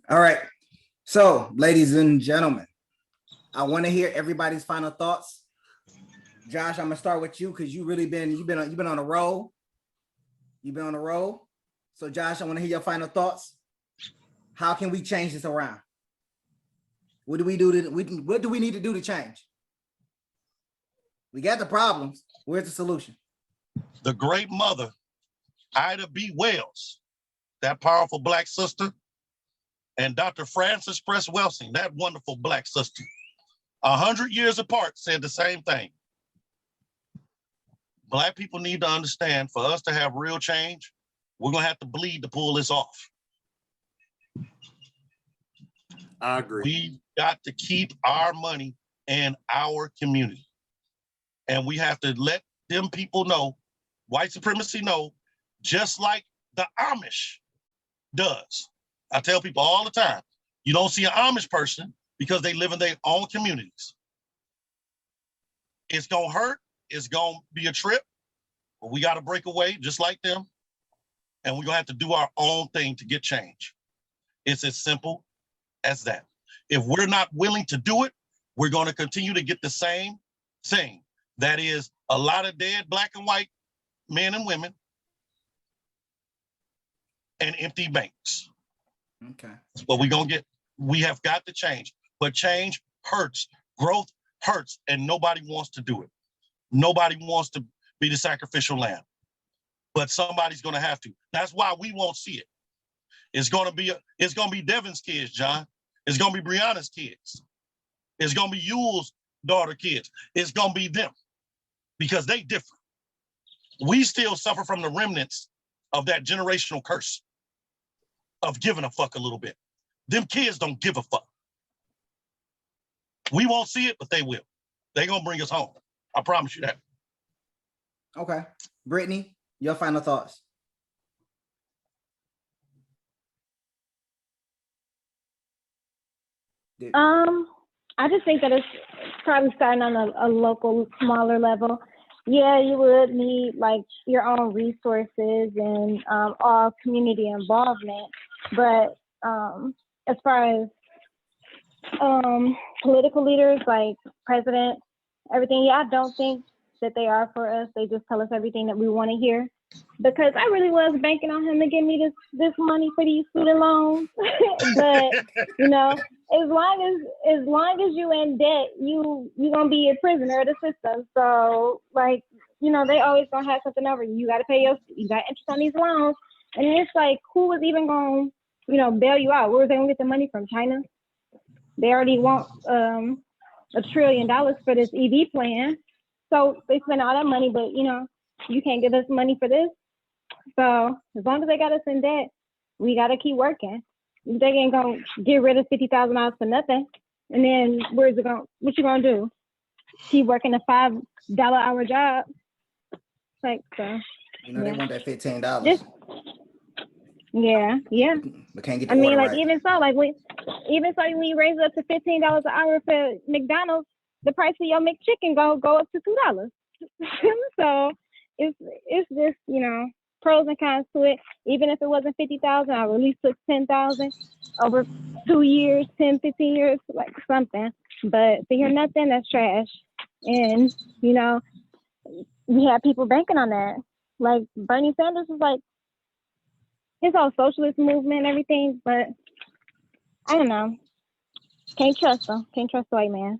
All right. So, ladies and gentlemen, I want to hear everybody's final thoughts. Josh, I'm gonna start with you because you've been on a roll. You've been on a roll. So, Josh, I want to hear your final thoughts. How can we change this around? What do we do what do we need to do to change? We got the problems. Where's the solution? The great mother, Ida B. Wells, that powerful Black sister, and Dr. Frances Press Welsing, that wonderful Black sister, 100 years apart, said the same thing. Black people need to understand, for us to have real change, we're gonna have to bleed to pull this off. I agree. We got to keep our money in our community. And we have to let them people know, white supremacy know, just like the Amish does. I tell people all the time, you don't see an Amish person because they live in their own communities. It's gonna hurt, it's gonna be a trip, but we gotta break away just like them. And we're gonna have to do our own thing to get change. It's as simple as that. If we're not willing to do it, we're gonna continue to get the same thing. That is a lot of dead Black and white men and women and empty banks. Okay. But we have got to change. But change hurts, growth hurts, and nobody wants to do it. Nobody wants to be the sacrificial lamb. But somebody's gonna have to. That's why we won't see it. It's gonna be Devin's kids, John. It's gonna be Brianna's kids. It's gonna be Yule's daughter kids. It's gonna be them because they different. We still suffer from the remnants of that generational curse of giving a fuck a little bit. Them kids don't give a fuck. We won't see it, but they will. They're gonna bring us home. I promise you that. Okay. Brittany, your final thoughts. I just think that it's probably starting on a local, smaller level. Yeah, you would need like your own resources and all community involvement. But as far as political leaders like president, everything, yeah, I don't think that they are for us. They just tell us everything that we want to hear. Because I really was banking on him to give me this money for these student loans. But you know, as long as you in debt, you gonna be a prisoner of the system. So like, you know, they always gonna have something over you. You gotta pay you got interest on these loans. And it's like, who was even gonna, you know, bail you out? Where was they gonna get the money from? China? They already want $1 trillion for this EV plan. So they spend all that money, but you know, you can't give us money for this. So as long as they got us in debt, we gotta keep working. They ain't gonna get rid of $50,000 for nothing. And then what you gonna do? Keep working a $5 hour job? Like, so. You know, they want that $15. Yeah. But can't get the I mean, order like, right. even so when you raise it up to $15 an hour for McDonald's, the price of your McChicken go up to $2. So it's just, you know, pros and cons to it. Even if it wasn't 50,000, I would at least took 10,000 over 2 years, 10, 15 years, like something. But to hear nothing, that's trash. And, you know, we have people banking on that. Like Bernie Sanders is like, his whole socialist movement and everything, but I don't know. Can't trust him. Can't trust the white man.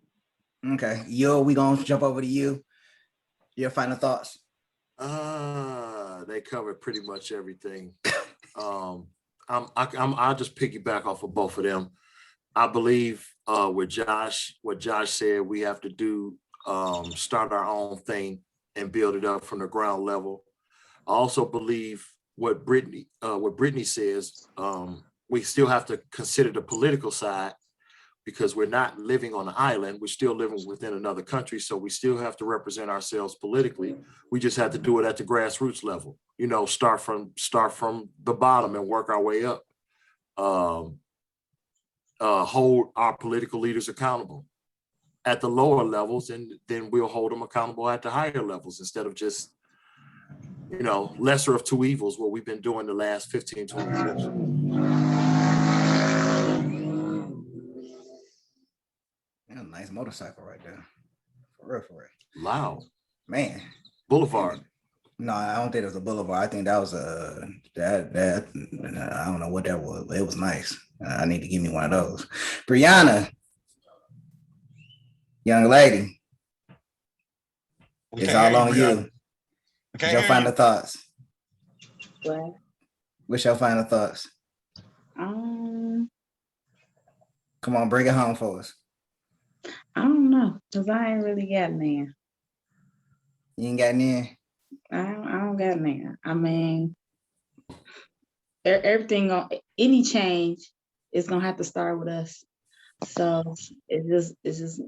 Okay. We gonna jump over to you. Your final thoughts. They covered pretty much everything. I'll just piggyback off of both of them. I believe what Josh said, we have to do, start our own thing and build it up from the ground level. I also believe what Brittany says, we still have to consider the political side because we're not living on an island. We're still living within another country. So we still have to represent ourselves politically. We just have to do it at the grassroots level, you know, start from the bottom and work our way up. Hold our political leaders accountable at the lower levels, and then we'll hold them accountable at the higher levels instead of just, you know, lesser of two evils, what we've been doing the last 15, 20 years. motorcycle right there. For real, for real. Loud. Man. Boulevard. No, I don't think it was a boulevard. I think that was a I don't know what that was, but it was nice. I need to give me one of those. Brianna, young lady, We it's can't all hear on Brianna. you. We What's can't your hear final you. thoughts? Well, What's your final thoughts? Come on, bring it home for us. I don't know, cause I ain't really got none. You ain't got any? I don't got none. I mean, everything on any change is gonna have to start with us. So it's just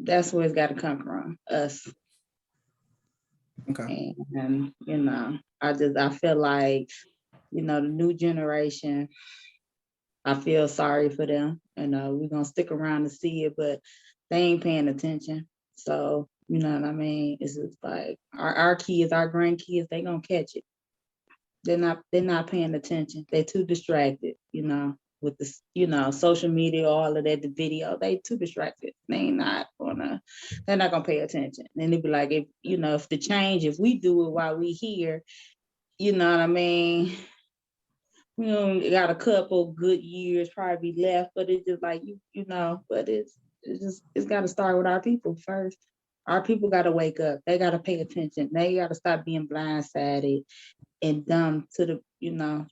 that's where it's got to come from, us. Okay. And you know, I feel like, you know, the new generation, I feel sorry for them. You know, we're gonna stick around to see it, but they ain't paying attention. So, you know what I mean? It's just like our kids, our grandkids, they gonna catch it. They're not paying attention. They're too distracted, you know, with this, you know, social media, all of that, the video, they too distracted. They're not gonna pay attention. And they be like, if, you know, if the change, if we do it while we here, you know what I mean? We only got a couple good years probably left, but it's just like, you know, but it's got to start with our people first. Our people got to wake up. They got to pay attention. They got to stop being blindsided and dumb to the, you know,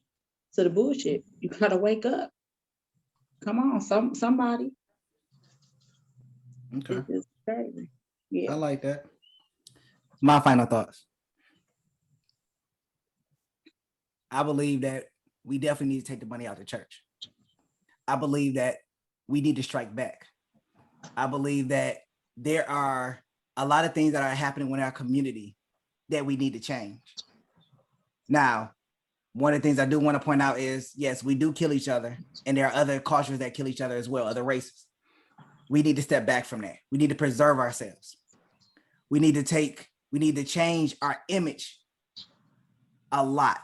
to the bullshit. You got to wake up. Come on, somebody. Okay. It's just crazy. I Yeah. like that. My final thoughts. I believe that we definitely need to take the money out of the church. I believe that we need to strike back. I believe that there are a lot of things that are happening in our community that we need to change. Now, one of the things I do want to point out is, yes, we do kill each other, and there are other cultures that kill each other as well, other races. We need to step back from that. We need to preserve ourselves. We need to change our image a lot.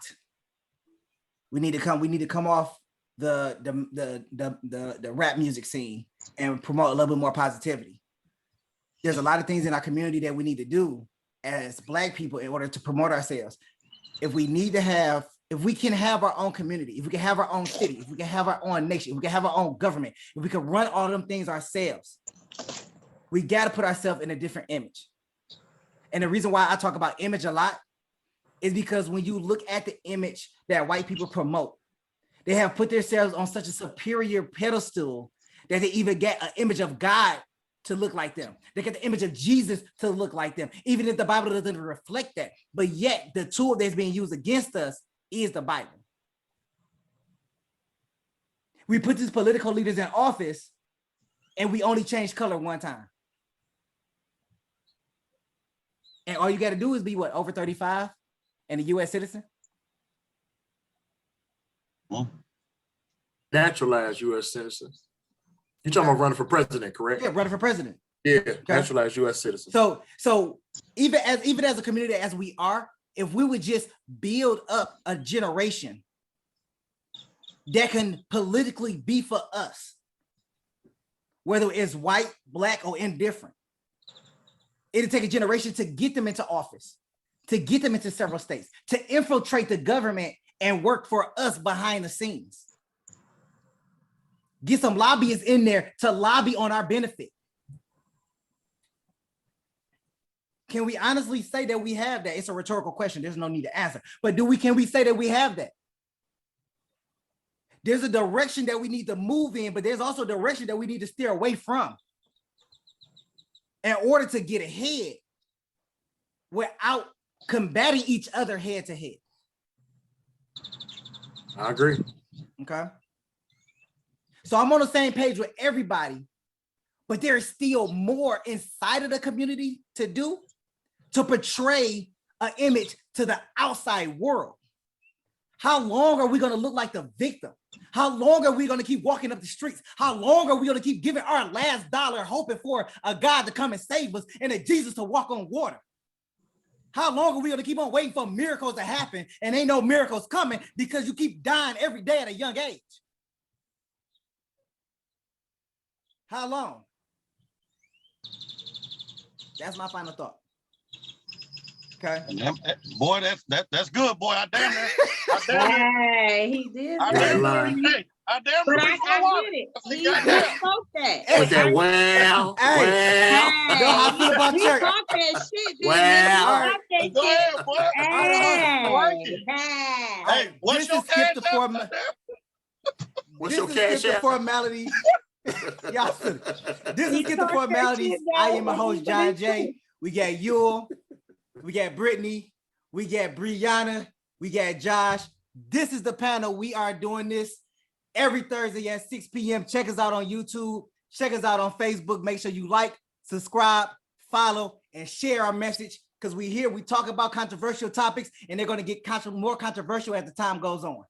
We need to come off the rap music scene and promote a little bit more positivity. There's a lot of things in our community that we need to do as Black people in order to promote ourselves. If we can have our own community, if we can have our own city, if we can have our own nation, if we can have our own government, if we can run all of them things ourselves, we got to put ourselves in a different image. And the reason why I talk about image a lot is because when you look at the image that white people promote, they have put themselves on such a superior pedestal that they even get an image of God to look like them. They get the image of Jesus to look like them, even if the Bible doesn't reflect that. But yet the tool that's being used against us is the Bible. We put these political leaders in office and we only change color one time. And all you got to do is be what, over 35 and a US citizen? Naturalized U.S. citizen. You're talking about running for president, correct? Yeah, running for president. Yeah, Okay. naturalized U.S. citizen. So even as a community as we are, if we would just build up a generation that can politically be for us, whether it's white, Black, or indifferent, it'll take a generation to get them into office, to get them into several states, to infiltrate the government and work for us behind the scenes. Get some lobbyists in there to lobby on our benefit. Can we honestly say that we have that? It's a rhetorical question. There's no need to answer. But can we say that we have that? There's a direction that we need to move in, but there's also a direction that we need to steer away from in order to get ahead without combating each other head to head. I agree. Okay. So I'm on the same page with everybody, but there is still more inside of the community to do to portray an image to the outside world. How long are we going to look like the victim? How long are we going to keep walking up the streets? How long are we going to keep giving our last dollar hoping for a God to come and save us and a Jesus to walk on water? How long are we going to keep on waiting for miracles to happen and ain't no miracles coming because you keep dying every day at a young age? How long? That's my final thought. Okay. And boy, that's good, boy. I damn near. I damn near. Hey, he did. I say damn that. near. Hey, I damn But near. I get it. He spoke that. With that well, Hey. well, Yo, how I feel about He church? talked that shit. Well, Hey, Go ahead, boy. I like it. hey. Hey, what's This your is skip cash the app? form- what's This your is cash skip the app? formality. Y'all silly. This is He get the talked that formalities. shit I down am my when host, he John said J. it. We got Yule. We got Brittany. We got Brianna. We got Josh. This is the panel. We are doing this every Thursday at 6 p.m. Check us out on YouTube. Check us out on Facebook. Make sure you like, subscribe, follow, and share our message because we talk about controversial topics and they're going to get more controversial as the time goes on.